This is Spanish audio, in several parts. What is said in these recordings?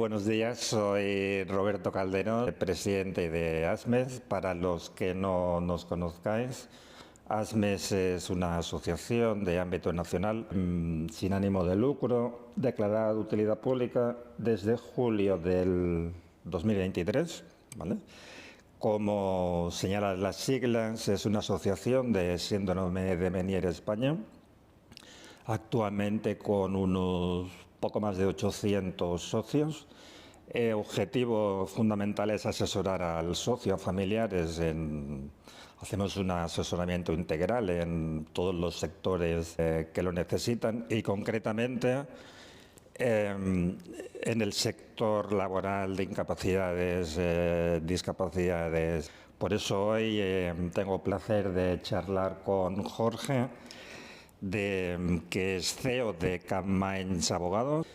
Buenos días, soy Roberto Calderón, presidente de ASMES. Para los que no nos conozcáis, ASMES es una asociación de ámbito nacional sin ánimo de lucro, declarada de utilidad pública desde julio del 2023, ¿vale? Como señalan las siglas, es una asociación de síndrome de Meniere España, actualmente con unos poco más de 800 socios. El objetivo fundamental es asesorar al socio, a familiares. Hacemos un asesoramiento integral en todos los sectores que lo necesitan y concretamente en el sector laboral de incapacidades, discapacidades. Por eso hoy tengo el placer de charlar con Jorge, que es CEO de Capmines Abogados.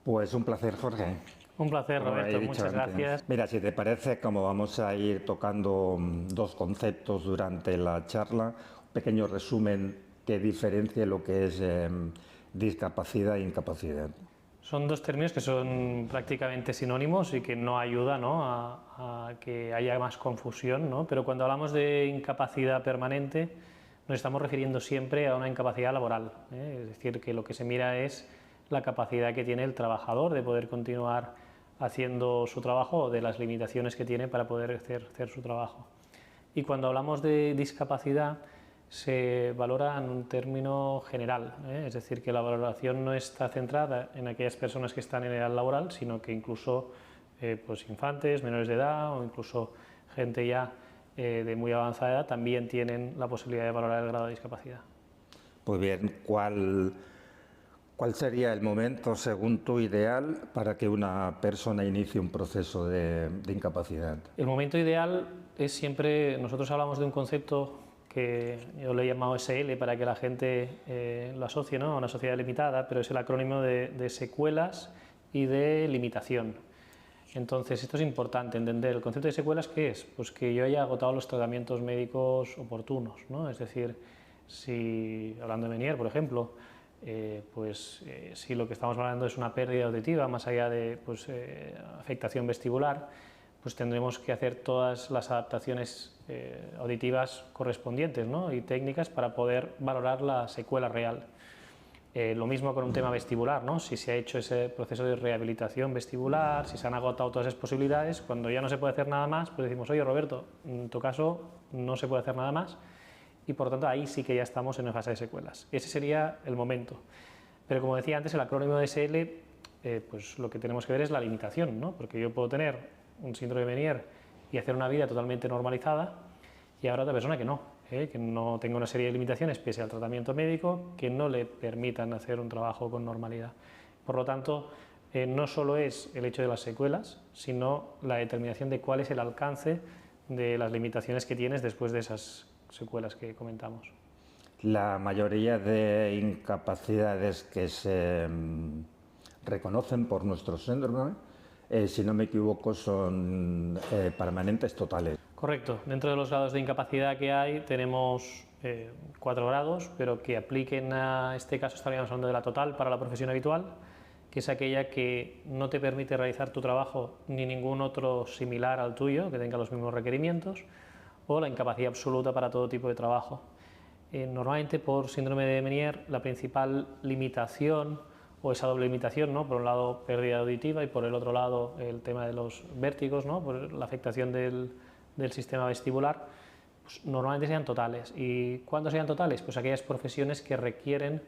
Pues un placer, Jorge. Un placer, Roberto, muchas gracias. Mira, si te parece, como vamos a ir tocando dos conceptos durante la charla, un pequeño resumen que diferencie lo que es discapacidad e incapacidad. Son dos términos que son prácticamente sinónimos y que no ayudan, ¿no?, a que haya más confusión, ¿no? Pero cuando hablamos de incapacidad permanente nos estamos refiriendo siempre a una incapacidad laboral, ¿eh? Es decir, que lo que se mira es la capacidad que tiene el trabajador de poder continuar haciendo su trabajo o de las limitaciones que tiene para poder hacer su trabajo. Y cuando hablamos de discapacidad se valora en un término general, ¿eh? Es decir, que la valoración no está centrada en aquellas personas que están en edad laboral, sino que incluso pues infantes, menores de edad o incluso gente ya de muy avanzada edad también tienen la posibilidad de valorar el grado de discapacidad. Pues bien, ¿cuál sería el momento, según tú, ideal para que una persona inicie un proceso de incapacidad? El momento ideal es siempre, nosotros hablamos de un concepto que yo le he llamado SL para que la gente lo asocie, ¿no?, a una sociedad limitada, pero es el acrónimo de secuelas y de limitación. Entonces, esto es importante entender. ¿El concepto de secuelas qué es? Pues que yo haya agotado los tratamientos médicos oportunos, ¿no? Es decir, si, hablando de Meniere, por ejemplo, si lo que estamos hablando es una pérdida auditiva, más allá de afectación vestibular, pues tendremos que hacer todas las adaptaciones auditivas correspondientes, ¿no?, y técnicas para poder valorar la secuela real. Lo mismo con un tema vestibular, ¿no? Si se ha hecho ese proceso de rehabilitación vestibular, si se han agotado todas esas posibilidades, cuando ya no se puede hacer nada más, pues decimos, oye, Roberto, en tu caso no se puede hacer nada más, y por lo tanto ahí sí que ya estamos en una fase de secuelas. Ese sería el momento. Pero como decía antes, el acrónimo de SL, pues lo que tenemos que ver es la limitación, ¿no? Porque yo puedo tener un síndrome de Meniere y hacer una vida totalmente normalizada, y habrá otra persona que no tenga una serie de limitaciones pese al tratamiento médico que no le permitan hacer un trabajo con normalidad. Por lo tanto, no solo es el hecho de las secuelas, sino la determinación de cuál es el alcance de las limitaciones que tienes después de esas secuelas que comentamos. La mayoría de incapacidades que se reconocen por nuestro síndrome, si no me equivoco, son permanentes totales. Correcto. Dentro de los grados de incapacidad que hay tenemos 4 grados, pero que apliquen a este caso estaríamos hablando de la total para la profesión habitual, que es aquella que no te permite realizar tu trabajo ni ningún otro similar al tuyo, que tenga los mismos requerimientos, o la incapacidad absoluta para todo tipo de trabajo. Normalmente por síndrome de Meniere la principal limitación o esa doble limitación, ¿no?, por un lado pérdida auditiva y por el otro lado el tema de los vértigos, ¿no?, por la afectación del sistema vestibular, pues normalmente sean totales. ¿Y cuándo sean totales? Pues aquellas profesiones que requieren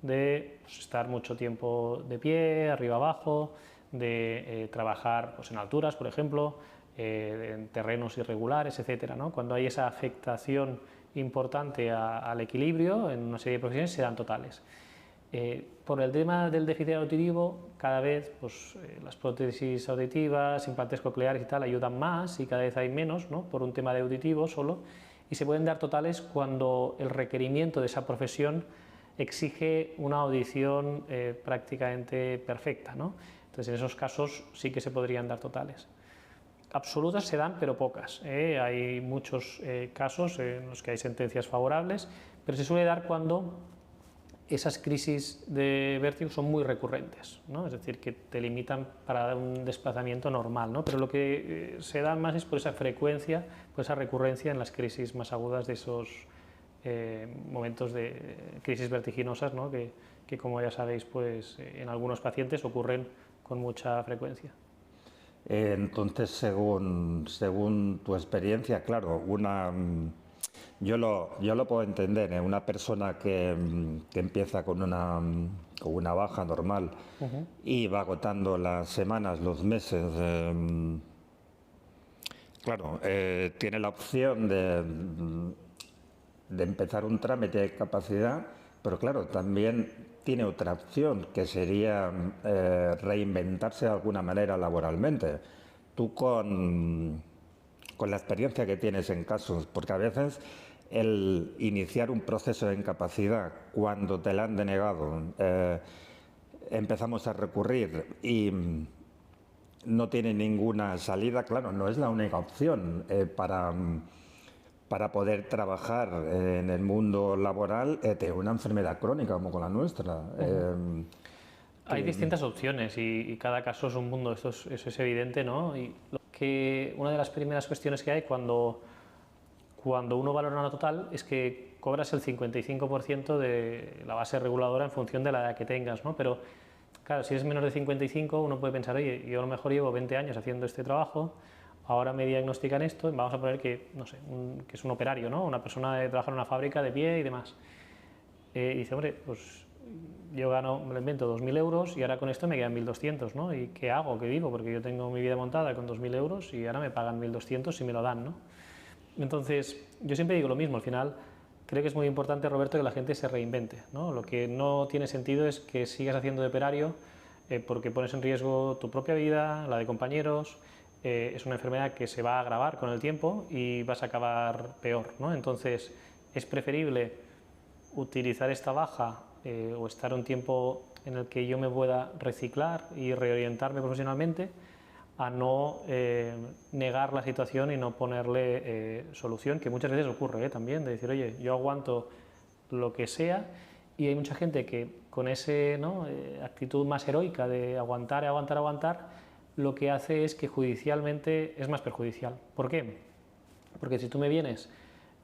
de estar mucho tiempo de pie, arriba abajo, de trabajar en alturas, por ejemplo, en terrenos irregulares, etcétera, ¿no? Cuando hay esa afectación importante al equilibrio en una serie de profesiones se dan totales. Por el tema del déficit auditivo, cada vez las prótesis auditivas, implantes cocleares y tal ayudan más y cada vez hay menos, ¿no?, por un tema de auditivo solo, y se pueden dar totales cuando el requerimiento de esa profesión exige una audición prácticamente perfecta, ¿no? Entonces en esos casos sí que se podrían dar totales. Absolutas se dan, pero pocas, hay muchos casos en los que hay sentencias favorables, pero se suele dar cuando esas crisis de vértigo son muy recurrentes, ¿no? Es decir, que te limitan para dar un desplazamiento normal, ¿no? Pero lo que se da más es por esa frecuencia, por esa recurrencia en las crisis más agudas de esos momentos de crisis vertiginosas, ¿no? que como ya sabéis, pues en algunos pacientes ocurren con mucha frecuencia. Entonces, según tu experiencia, claro, yo lo puedo entender, ¿eh? Una persona que empieza con una baja normal y va agotando las semanas, los meses, claro, tiene la opción de empezar un trámite de capacidad, pero claro, también tiene otra opción, que sería reinventarse de alguna manera laboralmente. Tú con la experiencia que tienes en casos, porque a veces el iniciar un proceso de incapacidad cuando te la han denegado, empezamos a recurrir y no tiene ninguna salida, claro, no es la única opción para poder trabajar en el mundo laboral de una enfermedad crónica como con la nuestra. Hay distintas opciones y cada caso es un mundo, eso es evidente, ¿no? Y una de las primeras cuestiones que hay cuando uno valora una total es que cobras el 55% de la base reguladora en función de la edad que tengas, ¿no? Pero claro, si es menor de 55, uno puede pensar, oye, yo a lo mejor llevo 20 años haciendo este trabajo, ahora me diagnostican esto, vamos a poner que, no sé, que es un operario, ¿no? Una persona que trabaja en una fábrica de pie y demás. Y dice, hombre, pues yo gano, me lo invento, 2.000 euros y ahora con esto me quedan 1.200, ¿no? ¿Y qué hago? ¿Qué vivo? Porque yo tengo mi vida montada con 2.000 euros y ahora me pagan 1.200 si me lo dan, ¿no? Entonces, yo siempre digo lo mismo, al final creo que es muy importante, Roberto, que la gente se reinvente, ¿no? Lo que no tiene sentido es que sigas haciendo de operario porque pones en riesgo tu propia vida, la de compañeros, es una enfermedad que se va a agravar con el tiempo y vas a acabar peor, ¿no? Entonces, es preferible utilizar esta baja o estar un tiempo en el que yo me pueda reciclar y reorientarme profesionalmente a no negar la situación y no ponerle solución, que muchas veces ocurre también, de decir, oye, yo aguanto lo que sea, y hay mucha gente que con esa actitud más heroica de aguantar, aguantar, aguantar, lo que hace es que judicialmente es más perjudicial. ¿Por qué? Porque si tú me vienes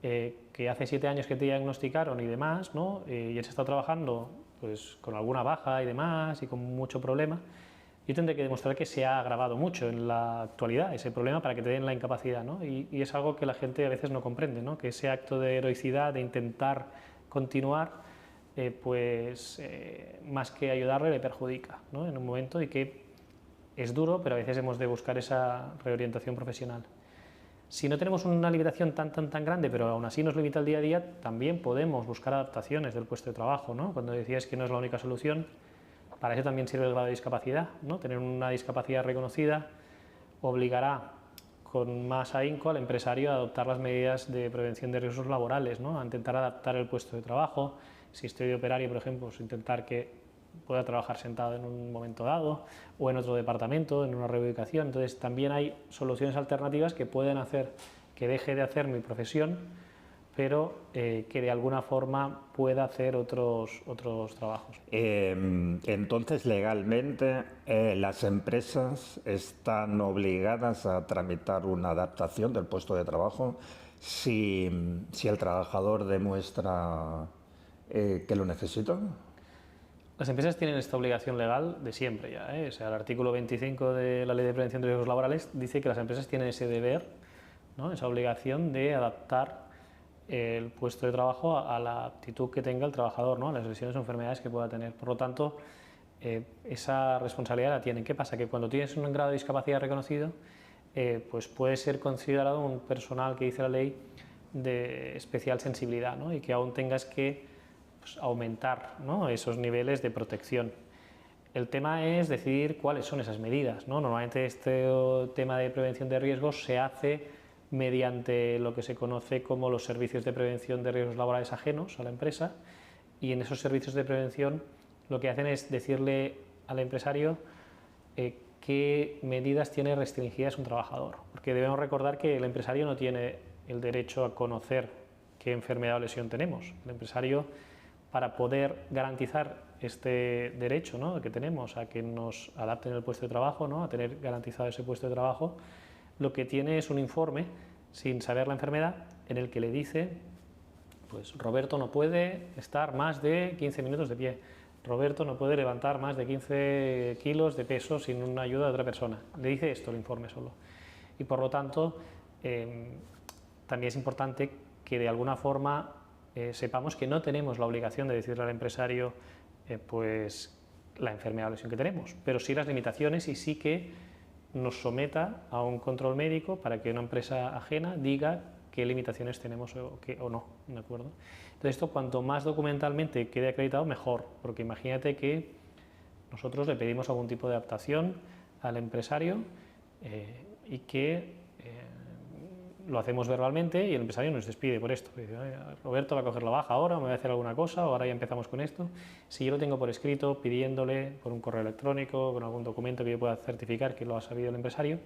que hace 7 años que te diagnosticaron y demás, ¿no? Y has estado trabajando pues, con alguna baja y demás y con mucho problema, yo tendré que demostrar que se ha agravado mucho en la actualidad ese problema para que te den la incapacidad, ¿no? Y es algo que la gente a veces no comprende, ¿no? Que ese acto de heroicidad, de intentar continuar, más que ayudarle le perjudica, ¿no? En un momento, y que es duro, pero a veces hemos de buscar esa reorientación profesional. Si no tenemos una limitación tan grande, pero aún así nos limita el día a día, también podemos buscar adaptaciones del puesto de trabajo, ¿no? Cuando decías que no es la única solución, para eso también sirve el grado de discapacidad, ¿no? Tener una discapacidad reconocida obligará con más ahínco al empresario a adoptar las medidas de prevención de riesgos laborales, ¿no? A intentar adaptar el puesto de trabajo. Si estoy de operario, por ejemplo, pues intentar que pueda trabajar sentado en un momento dado o en otro departamento, en una reubicación. Entonces también hay soluciones alternativas que pueden hacer que deje de hacer mi profesión, pero que de alguna forma pueda hacer otros trabajos. Entonces, legalmente, las empresas están obligadas a tramitar una adaptación del puesto de trabajo si el trabajador demuestra que lo necesita. Las empresas tienen esta obligación legal de siempre ya, ¿eh? O sea, el artículo 25 de la Ley de Prevención de Riesgos Laborales dice que las empresas tienen ese deber, ¿no? Esa obligación de adaptar el puesto de trabajo a la aptitud que tenga el trabajador, ¿no? A las lesiones o enfermedades que pueda tener. Por lo tanto, esa responsabilidad la tienen. ¿Qué pasa? Que cuando tienes un grado de discapacidad reconocido, pues puede ser considerado un personal que dice la ley de especial sensibilidad, ¿no? Y que aún tengas que pues, aumentar, ¿no? Esos niveles de protección. El tema es decidir cuáles son esas medidas, ¿no? Normalmente este tema de prevención de riesgos se hace mediante lo que se conoce como los servicios de prevención de riesgos laborales ajenos a la empresa, y en esos servicios de prevención lo que hacen es decirle al empresario qué medidas tiene restringidas un trabajador, porque debemos recordar que el empresario no tiene el derecho a conocer qué enfermedad o lesión tenemos. El empresario para poder garantizar este derecho, ¿no?, que tenemos a que nos adapten el puesto de trabajo, ¿no?, a tener garantizado ese puesto de trabajo, lo que tiene es un informe, sin saber la enfermedad, en el que le dice, pues Roberto no puede estar más de 15 minutos de pie, Roberto no puede levantar más de 15 kilos de peso sin una ayuda de otra persona. Le dice esto el informe solo. Y por lo tanto, también es importante que de alguna forma sepamos que no tenemos la obligación de decirle al empresario pues la enfermedad o lesión que tenemos, pero sí las limitaciones, y sí que nos someta a un control médico para que una empresa ajena diga qué limitaciones tenemos o no, ¿de acuerdo? Entonces esto, cuanto más documentalmente quede acreditado, mejor, porque imagínate que nosotros le pedimos algún tipo de adaptación al empresario y que lo hacemos verbalmente y el empresario nos despide por esto. Dice, Roberto va a coger la baja ahora, me voy a hacer alguna cosa, o ahora ya empezamos con esto. Si yo lo tengo por escrito, pidiéndole por un correo electrónico, con algún documento que yo pueda certificar que lo ha sabido el empresario,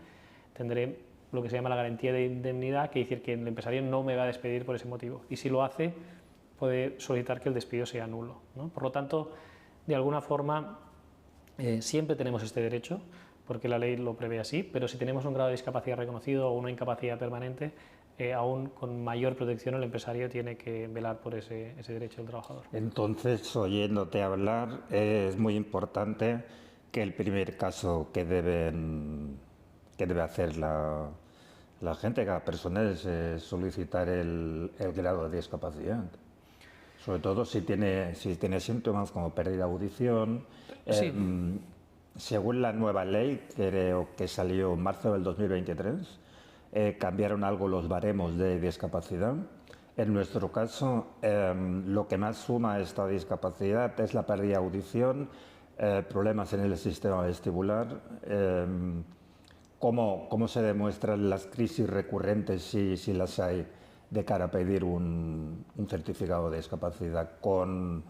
tendré lo que se llama la garantía de indemnidad, que decir que el empresario no me va a despedir por ese motivo. Y si lo hace, puede solicitar que el despido sea nulo, ¿no? Por lo tanto, de alguna forma, siempre tenemos este derecho, porque la ley lo prevé así, pero si tenemos un grado de discapacidad reconocido o una incapacidad permanente, aún con mayor protección el empresario tiene que velar por ese derecho del trabajador. Entonces, oyéndote hablar, es muy importante que el primer caso que debe hacer la gente, cada persona, es solicitar el grado de discapacidad. Sobre todo si tiene síntomas como pérdida de audición. Sí. Según la nueva ley, creo que salió en marzo del 2023, cambiaron algo los baremos de discapacidad. En nuestro caso, lo que más suma a esta discapacidad es la pérdida de audición, problemas en el sistema vestibular. ¿Cómo se demuestran las crisis recurrentes, si las hay, de cara a pedir un certificado de discapacidad? Con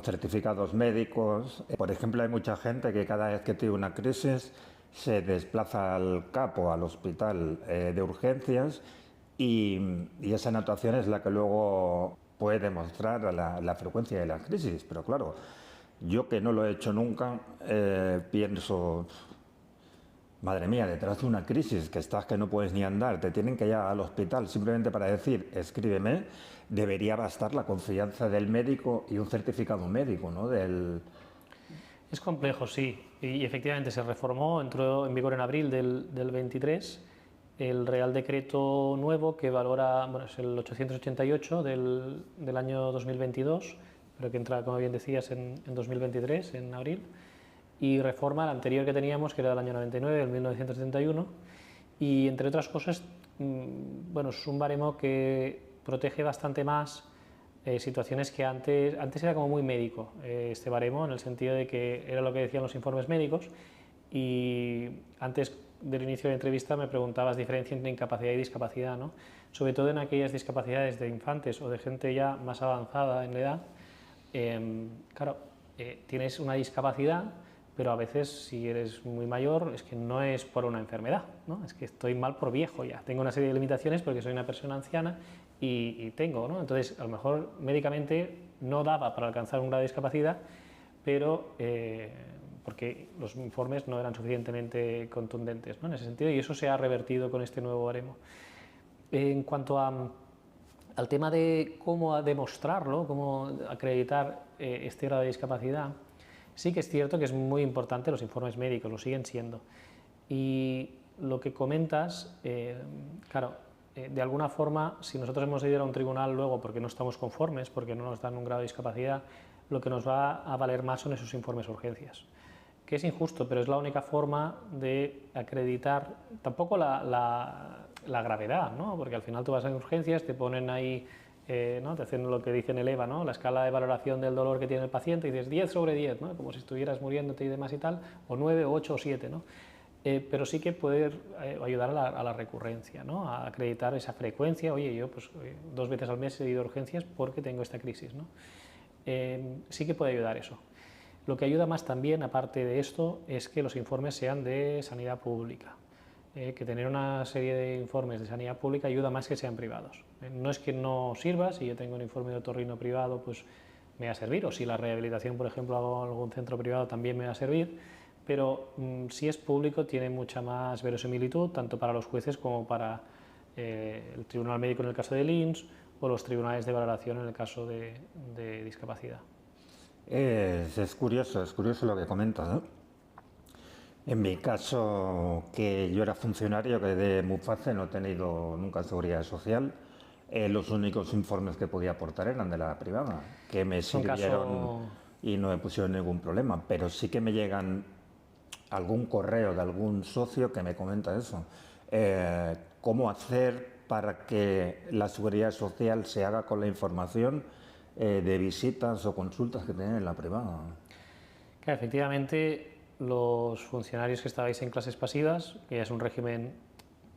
certificados médicos. Por ejemplo, hay mucha gente que cada vez que tiene una crisis se desplaza al CAP o al hospital de urgencias, y esa anotación es la que luego puede demostrar la frecuencia de la crisis. Pero claro, yo, que no lo he hecho nunca, pienso, madre mía, detrás de una crisis que estás que no puedes ni andar, te tienen que llevar al hospital simplemente para decir escríbeme, debería bastar la confianza del médico y un certificado médico, ¿no? Es complejo, sí, y efectivamente se reformó, entró en vigor en abril del 23 el Real Decreto nuevo que valora, bueno, es el 888 del año 2022, pero que entra, como bien decías, en 2023, en abril, y reforma el anterior que teníamos, que era del año 99, del 1971, y entre otras cosas, bueno, es un baremo que protege bastante más situaciones que antes era como muy médico, este baremo, en el sentido de que era lo que decían los informes médicos, y antes del inicio de la entrevista me preguntabas diferencia entre incapacidad y discapacidad, ¿no? Sobre todo en aquellas discapacidades de infantes o de gente ya más avanzada en la edad. Claro, tienes una discapacidad, pero a veces, si eres muy mayor, es que no es por una enfermedad, ¿no? Es que estoy mal por viejo ya, tengo una serie de limitaciones porque soy una persona anciana y tengo, ¿no? Entonces, a lo mejor médicamente no daba para alcanzar un grado de discapacidad, pero porque los informes no eran suficientemente contundentes, ¿no?, en ese sentido, y eso se ha revertido con este nuevo baremo. En cuanto al tema de cómo demostrarlo, cómo acreditar este grado de discapacidad, sí que es cierto que es muy importante los informes médicos, lo siguen siendo. Y lo que comentas, claro, de alguna forma, si nosotros hemos ido a un tribunal luego porque no estamos conformes, porque no nos dan un grado de discapacidad, lo que nos va a valer más son esos informes de urgencias. Que es injusto, pero es la única forma de acreditar, tampoco la gravedad, ¿no? Porque al final tú vas a urgencias, te ponen ahí, ¿no?, te hacen lo que dicen el EVA, ¿no?, la escala de valoración del dolor que tiene el paciente, y dices 10 sobre 10, ¿no?, como si estuvieras muriéndote y demás y tal, o 9, o 8 o 7, ¿no? Pero sí que puede ayudar a la recurrencia, ¿no?, a acreditar esa frecuencia. Oye, yo pues 2 veces al mes he ido a urgencias porque tengo esta crisis, ¿no? Sí que puede ayudar eso. Lo que ayuda más también, aparte de esto, es que los informes sean de sanidad pública. Que tener una serie de informes de sanidad pública ayuda más que sean privados. No es que no sirva, si yo tengo un informe de otorrino privado, pues me va a servir, o si la rehabilitación, por ejemplo, hago algún centro privado, también me va a servir, pero si es público tiene mucha más verosimilitud, tanto para los jueces como para el Tribunal Médico en el caso de INS o los tribunales de valoración en el caso de discapacidad. Es curioso lo que comentas, ¿no? En mi caso, que yo era funcionario que de MUFACE no he tenido nunca seguridad social, los únicos informes que podía aportar eran de la privada, que me sirvieron y no me pusieron ningún problema, pero sí que me llegan algún correo de algún socio que me comenta eso. ¿Cómo hacer para que la seguridad social se haga con la información de visitas o consultas que tienen en la privada? Claro, efectivamente, los funcionarios que estabais en clases pasivas, que ya es un régimen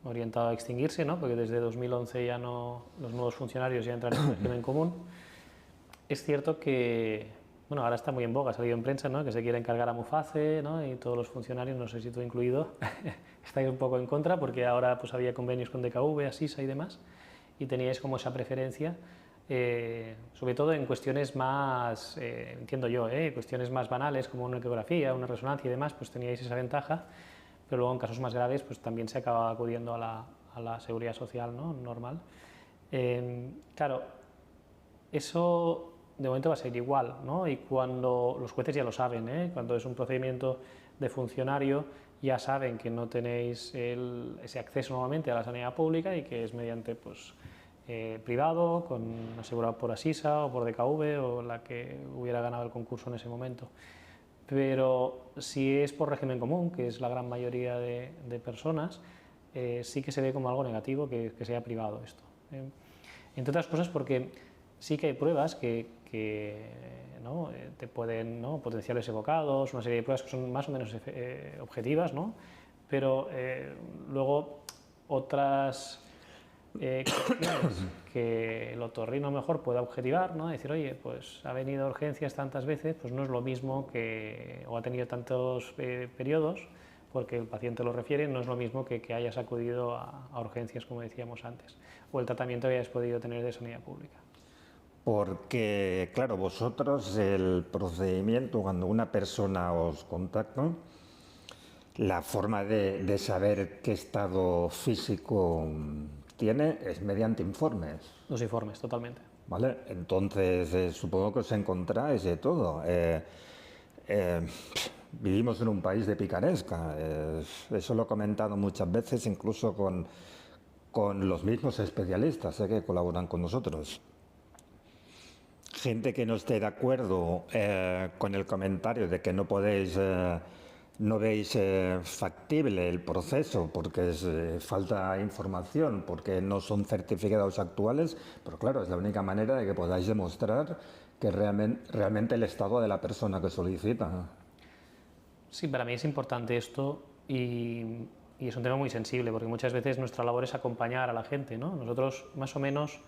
orientado a extinguirse, ¿no? Porque desde 2011 ya no, los nuevos funcionarios ya entran en el régimen común. Es cierto que, bueno, ahora está muy en boga, ha salido en prensa, ¿no? Que se quiere encargar a MUFACE, ¿no? Y todos los funcionarios, no sé si tú incluido, estáis un poco en contra, porque ahora pues había convenios con DKV, Asisa y demás, y teníais como esa preferencia. Sobre todo en cuestiones más, entiendo yo, cuestiones más banales como una ecografía, una resonancia y demás, pues teníais esa ventaja, pero luego en casos más graves pues también se acaba acudiendo a la seguridad social, ¿no? Normal. Claro, eso de momento va a ser igual, ¿no? Y cuando los jueces ya lo saben, cuando es un procedimiento de funcionario ya saben que no tenéis ese acceso nuevamente a la sanidad pública y que es mediante pues, privado, asegurado por Asisa o por DKV o la que hubiera ganado el concurso en ese momento. Pero si es por régimen común, que es la gran mayoría de personas, sí que se ve como algo negativo que sea privado esto. Entre otras cosas porque sí que hay pruebas que ¿no? Te pueden, ¿no? Potenciales evocados, una serie de pruebas que son más o menos objetivas, ¿no? Pero luego otras cuestiones que el otorrino mejor pueda objetivar, ¿no? Decir, oye, pues ha venido a urgencias tantas veces, pues no es lo mismo que, o ha tenido tantos periodos, porque el paciente lo refiere, no es lo mismo que hayas acudido a urgencias, como decíamos antes, o el tratamiento que hayas podido tener de sanidad pública. Porque, claro, vosotros el procedimiento, cuando una persona os contacta, la forma de saber qué estado físico tiene es mediante informes. Los informes, totalmente. ¿Vale? Entonces, supongo que os encontráis de todo. Vivimos en un país de picaresca. Eso lo he comentado muchas veces, incluso con los mismos especialistas que colaboran con nosotros. Gente que no esté de acuerdo con el comentario de que no podéis, no veis factible el proceso porque falta información, porque no son certificados actuales, pero claro, es la única manera de que podáis demostrar que realmente el estado de la persona que solicita. Sí, para mí es importante esto y es un tema muy sensible porque muchas veces nuestra labor es acompañar a la gente, ¿no? Nosotros más o menos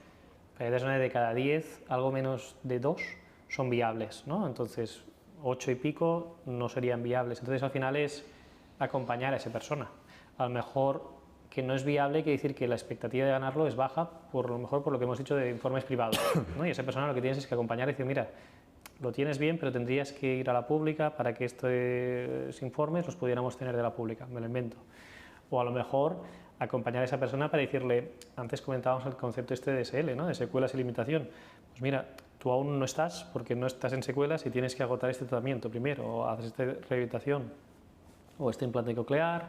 de cada 10, algo menos de 2 son viables, ¿no? Entonces 8 y pico no serían viables. Entonces al final es acompañar a esa persona. A lo mejor que no es viable quiere decir que la expectativa de ganarlo es baja, por lo mejor por lo que hemos dicho de informes privados, ¿no? Y a esa persona lo que tienes es que acompañar y decir, mira, lo tienes bien, pero tendrías que ir a la pública para que estos informes los pudiéramos tener de la pública, me lo invento. O a lo mejor acompañar a esa persona para decirle, antes comentábamos el concepto este de SL, ¿no? De secuelas y limitación. Pues mira, tú aún no estás porque no estás en secuelas y tienes que agotar este tratamiento primero, o haces esta rehabilitación, o este implante coclear,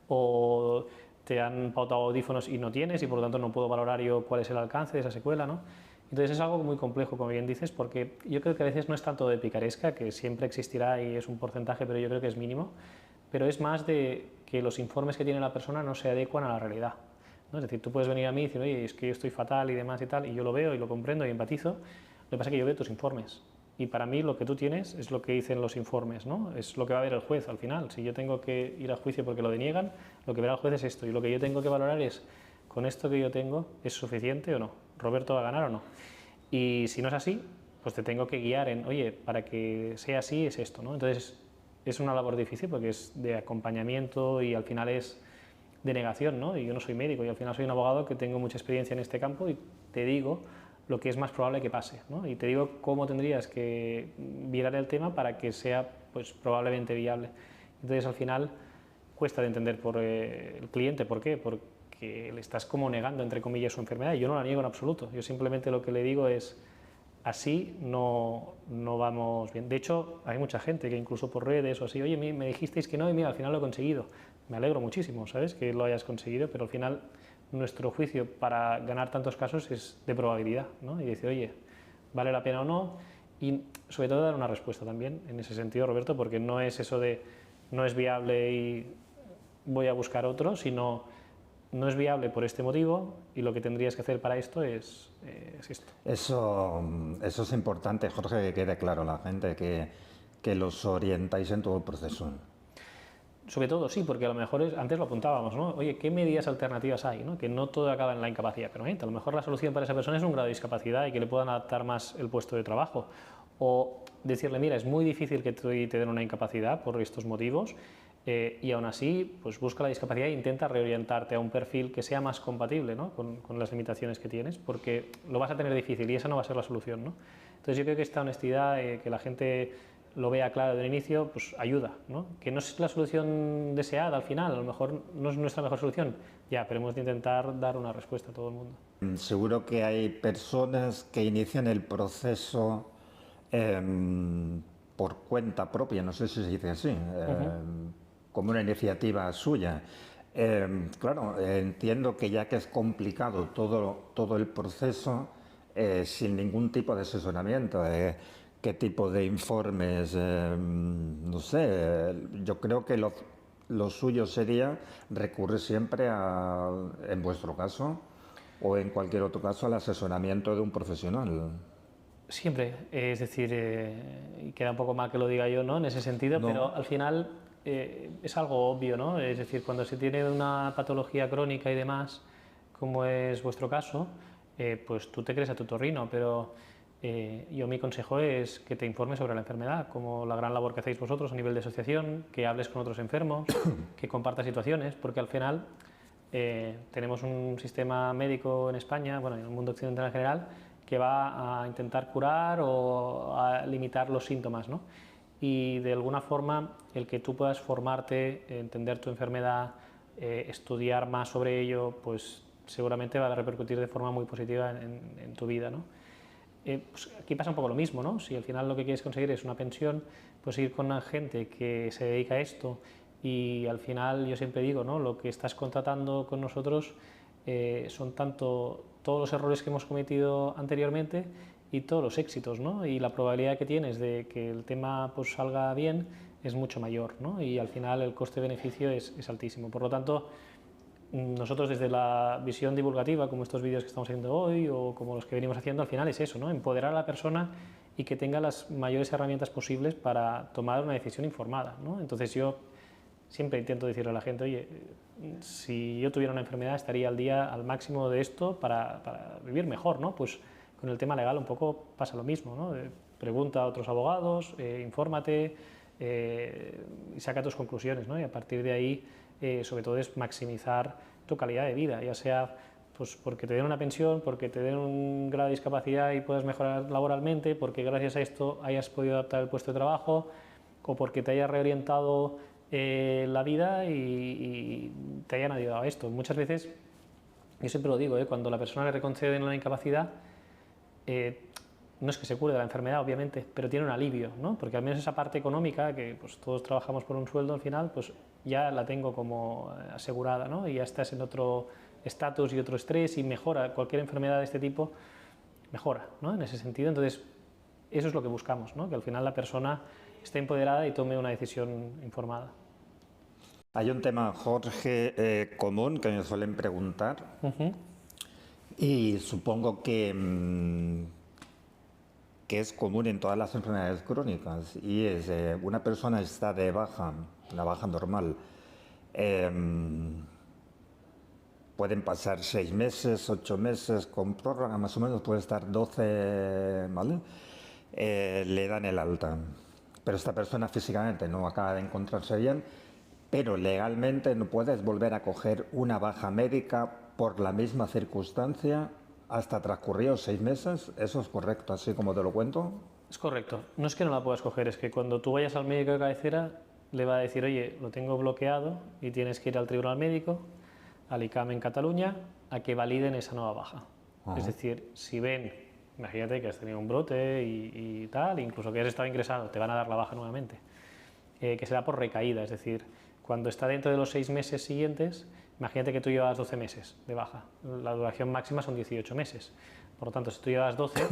o te han pautado audífonos y no tienes y por lo tanto no puedo valorar yo cuál es el alcance de esa secuela, ¿no? Entonces es algo muy complejo, como bien dices, porque yo creo que a veces no es tanto de picaresca, que siempre existirá y es un porcentaje, pero yo creo que es mínimo, pero es más de que los informes que tiene la persona no se adecuan a la realidad, ¿no? Es decir, tú puedes venir a mí y decir, oye, es que yo estoy fatal y demás y tal, y yo lo veo y lo comprendo y empatizo, lo que pasa es que yo veo tus informes, y para mí lo que tú tienes es lo que dicen los informes, ¿no? Es lo que va a ver el juez al final. Si yo tengo que ir a juicio porque lo deniegan, lo que verá el juez es esto, y lo que yo tengo que valorar es, con esto que yo tengo, ¿es suficiente o no? ¿Roberto va a ganar o no? Y si no es así, pues te tengo que guiar en, oye, para que sea así es esto, ¿no? Entonces es una labor difícil porque es de acompañamiento y al final es de negación, ¿no? Y yo no soy médico y al final soy un abogado que tengo mucha experiencia en este campo y te digo lo que es más probable que pase, ¿no? Y te digo cómo tendrías que virar el tema para que sea pues, probablemente viable. Entonces, al final, cuesta de entender por el cliente. ¿Por qué? Porque le estás como negando, entre comillas, su enfermedad. Y yo no la niego en absoluto. Yo simplemente lo que le digo es, así no vamos bien. De hecho, hay mucha gente que incluso por redes o así, oye, me dijisteis que no y mira, al final lo he conseguido. Me alegro muchísimo, ¿sabes?, que lo hayas conseguido, pero al final nuestro juicio para ganar tantos casos es de probabilidad, ¿no? Y decir, oye, ¿vale la pena o no? Y sobre todo dar una respuesta también en ese sentido, Roberto, porque no es eso de no es viable y voy a buscar otro, sino no es viable por este motivo y lo que tendrías que hacer para esto es esto. Eso es importante, Jorge, que quede claro a la gente, que los orientáis en todo el proceso. Sobre todo sí, porque a lo mejor antes lo apuntábamos, ¿no? Oye, ¿qué medidas alternativas hay? ¿No? Que no todo acaba en la incapacidad permanente. A lo mejor la solución para esa persona es un grado de discapacidad y que le puedan adaptar más el puesto de trabajo. O decirle, mira, es muy difícil que te den una incapacidad por estos motivos y aún así, pues busca la discapacidad e intenta reorientarte a un perfil que sea más compatible, ¿no?, con las limitaciones que tienes, porque lo vas a tener difícil y esa no va a ser la solución, ¿no? Entonces yo creo que esta honestidad, que la gente lo vea claro desde el inicio, pues ayuda, ¿no? Que no es la solución deseada al final, a lo mejor no es nuestra mejor solución, ya, pero hemos de intentar dar una respuesta a todo el mundo. Seguro que hay personas que inician el proceso por cuenta propia, no sé si se dice así, como una iniciativa suya. Claro, entiendo que ya que es complicado todo el proceso, sin ningún tipo de asesoramiento, qué tipo de informes, no sé, yo creo que lo suyo sería recurrir siempre, en vuestro caso o en cualquier otro caso, al asesoramiento de un profesional. Siempre, es decir, y queda un poco mal que lo diga yo, ¿no?, en ese sentido, No. pero al final es algo obvio, ¿no? Es decir, cuando se tiene una patología crónica y demás, como es vuestro caso, pues tú te crees a tu torrino, pero yo mi consejo es que te informes sobre la enfermedad, como la gran labor que hacéis vosotros a nivel de asociación, que hables con otros enfermos, que compartas situaciones, porque al final tenemos un sistema médico en España, bueno, en el mundo occidental en general, que va a intentar curar o a limitar los síntomas, ¿no? Y de alguna forma el que tú puedas formarte, entender tu enfermedad, estudiar más sobre ello, pues seguramente va a repercutir de forma muy positiva en tu vida, ¿no? Pues aquí pasa un poco lo mismo, ¿no? Si al final lo que quieres conseguir es una pensión, pues ir con gente que se dedica a esto y al final yo siempre digo, ¿no?, lo que estás contratando con nosotros son tanto todos los errores que hemos cometido anteriormente y todos los éxitos, ¿no? Y la probabilidad que tienes de que el tema pues salga bien es mucho mayor, ¿no? Y al final el coste-beneficio es altísimo. Por lo tanto, nosotros desde la visión divulgativa, como estos vídeos que estamos haciendo hoy o como los que venimos haciendo, al final es eso, ¿no?, empoderar a la persona y que tenga las mayores herramientas posibles para tomar una decisión informada, ¿no? Entonces yo siempre intento decirle a la gente, oye, si yo tuviera una enfermedad estaría al día al máximo de esto para vivir mejor, ¿no? Pues con el tema legal un poco pasa lo mismo, ¿no? Pregunta a otros abogados, infórmate y saca tus conclusiones, ¿no? Y a partir de ahí, sobre todo, es maximizar tu calidad de vida, ya sea pues porque te den una pensión, porque te den un grado de discapacidad y puedas mejorar laboralmente, porque gracias a esto hayas podido adaptar el puesto de trabajo o porque te hayas reorientado la vida y te hayan ayudado a esto. Muchas veces, yo siempre lo digo, cuando la persona le reconceden una incapacidad, no es que se cure de la enfermedad, obviamente, pero tiene un alivio, ¿no? Porque al menos esa parte económica, que pues, todos trabajamos por un sueldo al final, pues ya la tengo como asegurada, ¿no? Y ya estás en otro estatus y otro estrés y mejora. Cualquier enfermedad de este tipo mejora, ¿no?, en ese sentido. Entonces, eso es lo que buscamos, ¿no?, que al final la persona esté empoderada y tome una decisión informada. Hay un tema, Jorge, común que me suelen preguntar y supongo que es común en todas las enfermedades crónicas y es una persona está de baja, la baja normal, pueden pasar 6 meses, 8 meses, con prórroga más o menos puede estar 12, ¿vale? Le dan el alta, pero esta persona físicamente no acaba de encontrarse bien, pero legalmente no puedes volver a coger una baja médica por la misma circunstancia hasta transcurridos 6 meses. ¿Eso es correcto, así como te lo cuento? Es correcto. No es que no la puedas coger, es que cuando tú vayas al médico de cabecera le va a decir, oye, lo tengo bloqueado y tienes que ir al tribunal médico, al ICAM en Cataluña, a que validen esa nueva baja. Es decir, si ven, imagínate que has tenido un brote y tal, incluso que has estado ingresado, te van a dar la baja nuevamente, que será por recaída, es decir, cuando está dentro de los 6 meses siguientes, imagínate que tú llevas 12 meses de baja, la duración máxima son 18 meses, por lo tanto, si tú llevas 12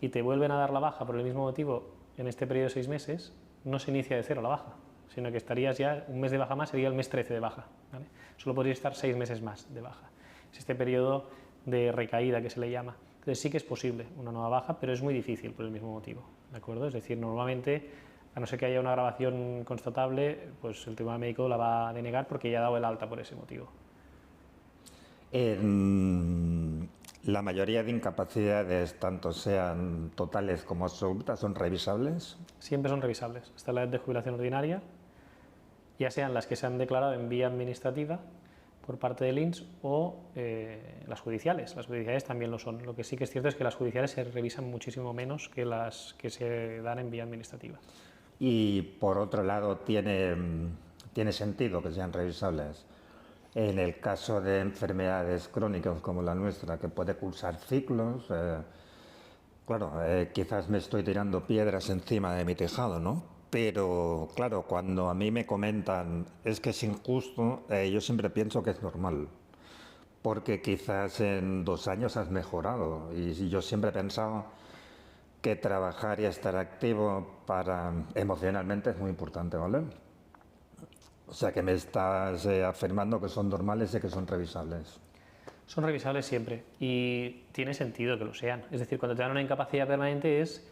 y te vuelven a dar la baja por el mismo motivo en este periodo de 6 meses, no se inicia de cero la baja, sino que estarías ya, un mes de baja más sería el mes 13 de baja, ¿vale? Solo podrías estar 6 meses más de baja. Es este periodo de recaída que se le llama. Entonces sí que es posible una nueva baja, pero es muy difícil por el mismo motivo, ¿de acuerdo? Es decir, normalmente, a no ser que haya una agravación constatable, pues el tribunal médico la va a denegar porque ya ha dado el alta por ese motivo. La mayoría de incapacidades, tanto sean totales como absolutas, son revisables. Siempre son revisables. Esta es la edad de jubilación ordinaria, ya sean las que se han declarado en vía administrativa por parte del INS o las judiciales. Las judiciales también lo son. Lo que sí que es cierto es que las judiciales se revisan muchísimo menos que las que se dan en vía administrativa. Y por otro lado, tiene sentido que sean revisables. En el caso de enfermedades crónicas como la nuestra, que puede cursar ciclos, claro, quizás me estoy tirando piedras encima de mi tejado, ¿no? Pero claro, cuando a mí me comentan es que es injusto, yo siempre pienso que es normal, porque quizás en 2 años has mejorado. Y yo siempre he pensado que trabajar y estar activo emocionalmente es muy importante, ¿vale? O sea que me estás afirmando que son normales y que son revisables. Son revisables siempre y tiene sentido que lo sean. Es decir, cuando te dan una incapacidad permanente es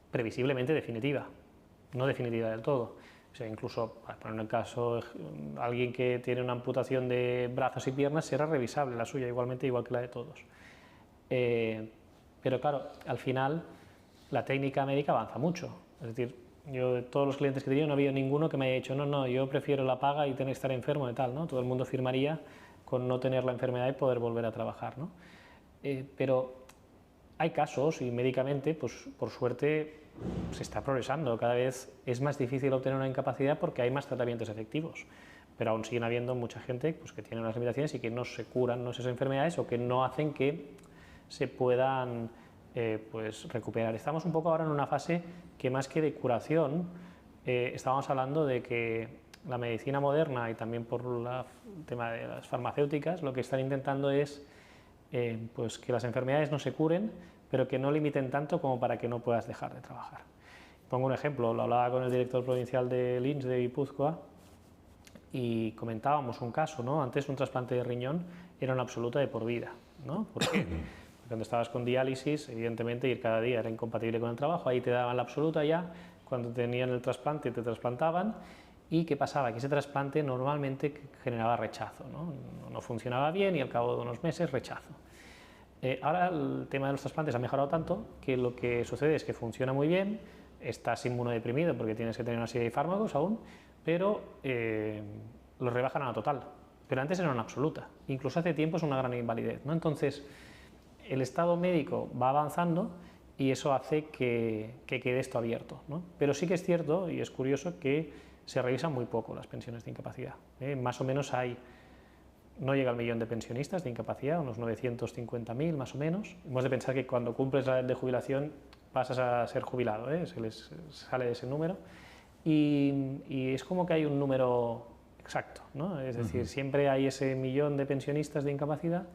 previsiblemente definitiva, no definitiva del todo. O sea, incluso, para poner el caso, alguien que tiene una amputación de brazos y piernas será revisable la suya igualmente, igual que la de todos. Pero claro, al final la técnica médica avanza mucho. Es decir, yo de todos los clientes que he tenido no ha habido ninguno que me haya dicho no, yo prefiero la paga y tener que estar enfermo y tal, ¿no? Todo el mundo firmaría con no tener la enfermedad y poder volver a trabajar, ¿no? Pero hay casos y médicamente, pues por suerte se está progresando, cada vez es más difícil obtener una incapacidad porque hay más tratamientos efectivos, pero aún siguen habiendo mucha gente pues, que tiene unas limitaciones y que no se curan esas enfermedades o que no hacen que se puedan pues recuperar. Estamos un poco ahora en una fase que más que de curación, estábamos hablando de que la medicina moderna y también por el tema de las farmacéuticas, lo que están intentando es pues que las enfermedades no se curen, pero que no limiten tanto como para que no puedas dejar de trabajar. Pongo un ejemplo, lo hablaba con el director provincial del INS de Guipúzcoa y comentábamos un caso, ¿no? Antes un trasplante de riñón era una absoluta de por vida, ¿no? ¿Por qué? Cuando estabas con diálisis, evidentemente ir cada día era incompatible con el trabajo, ahí te daban la absoluta ya, cuando tenían el trasplante te trasplantaban, y ¿qué pasaba? Que ese trasplante normalmente generaba rechazo, no funcionaba bien y al cabo de unos meses rechazo. Ahora el tema de los trasplantes ha mejorado tanto que lo que sucede es que funciona muy bien, estás inmunodeprimido porque tienes que tener una serie de fármacos aún, pero lo rebajan a la total. Pero antes era una absoluta, incluso hace tiempo es una gran invalidez, ¿no? Entonces, el estado médico va avanzando y eso hace que quede esto abierto, ¿no? Pero sí que es cierto, y es curioso, que se revisan muy poco las pensiones de incapacidad. Más o menos no llega al 1.000.000 de pensionistas de incapacidad, unos 950.000 más o menos. Hemos de pensar que cuando cumples la edad de jubilación pasas a ser jubilado, se les sale de ese número. Y es como que hay un número exacto, ¿no? Es decir, siempre hay ese 1.000.000 de pensionistas de incapacidad,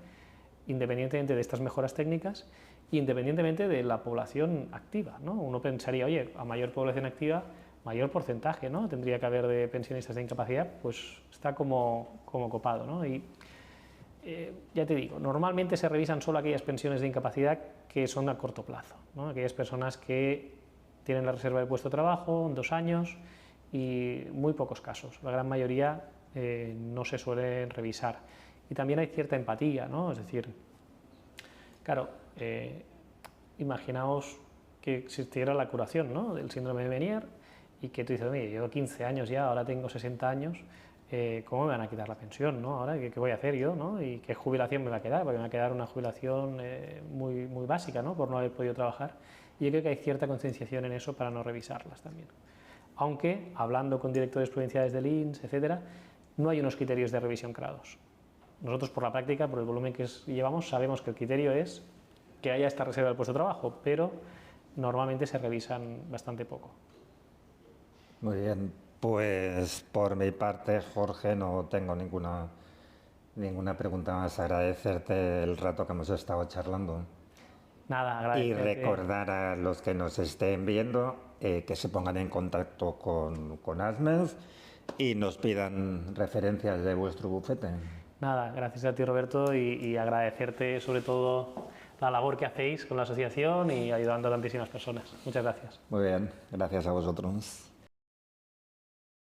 independientemente de estas mejoras técnicas, independientemente de la población activa, ¿no? Uno pensaría, oye, a mayor población activa, mayor porcentaje, ¿no? Tendría que haber de pensionistas de incapacidad, pues está como copado, ¿no? Y ya te digo, normalmente se revisan solo aquellas pensiones de incapacidad que son a corto plazo, ¿no? Aquellas personas que tienen la reserva de puesto de trabajo, 2 años, y muy pocos casos. La gran mayoría no se suelen revisar. Y también hay cierta empatía, ¿no? Es decir, claro, imaginaos que existiera la curación, ¿no? Del síndrome de Meniere y que tú dices, mire, llevo 15 años ya, ahora tengo 60 años, ¿cómo me van a quitar la pensión, ¿no? Ahora, ¿qué voy a hacer yo, ¿no? ¿Y qué jubilación me va a quedar? Porque me va a quedar una jubilación muy básica, ¿no? Por no haber podido trabajar. Y yo creo que hay cierta concienciación en eso para no revisarlas también. Aunque, hablando con directores provinciales del INS, etcétera, no hay unos criterios de revisión claros. Nosotros, por la práctica, por el volumen que llevamos, sabemos que el criterio es que haya esta reserva del puesto de trabajo, pero normalmente se revisan bastante poco. Muy bien, pues por mi parte, Jorge, no tengo ninguna pregunta más. Agradecerte el rato que hemos estado charlando. Nada, Y agradecerte. recordar a los que nos estén viendo que se pongan en contacto con ASMED y nos pidan referencias de vuestro bufete. Nada, gracias a ti, Roberto, y agradecerte sobre todo la labor que hacéis con la asociación y ayudando a tantísimas personas. Muchas gracias. Muy bien, gracias a vosotros.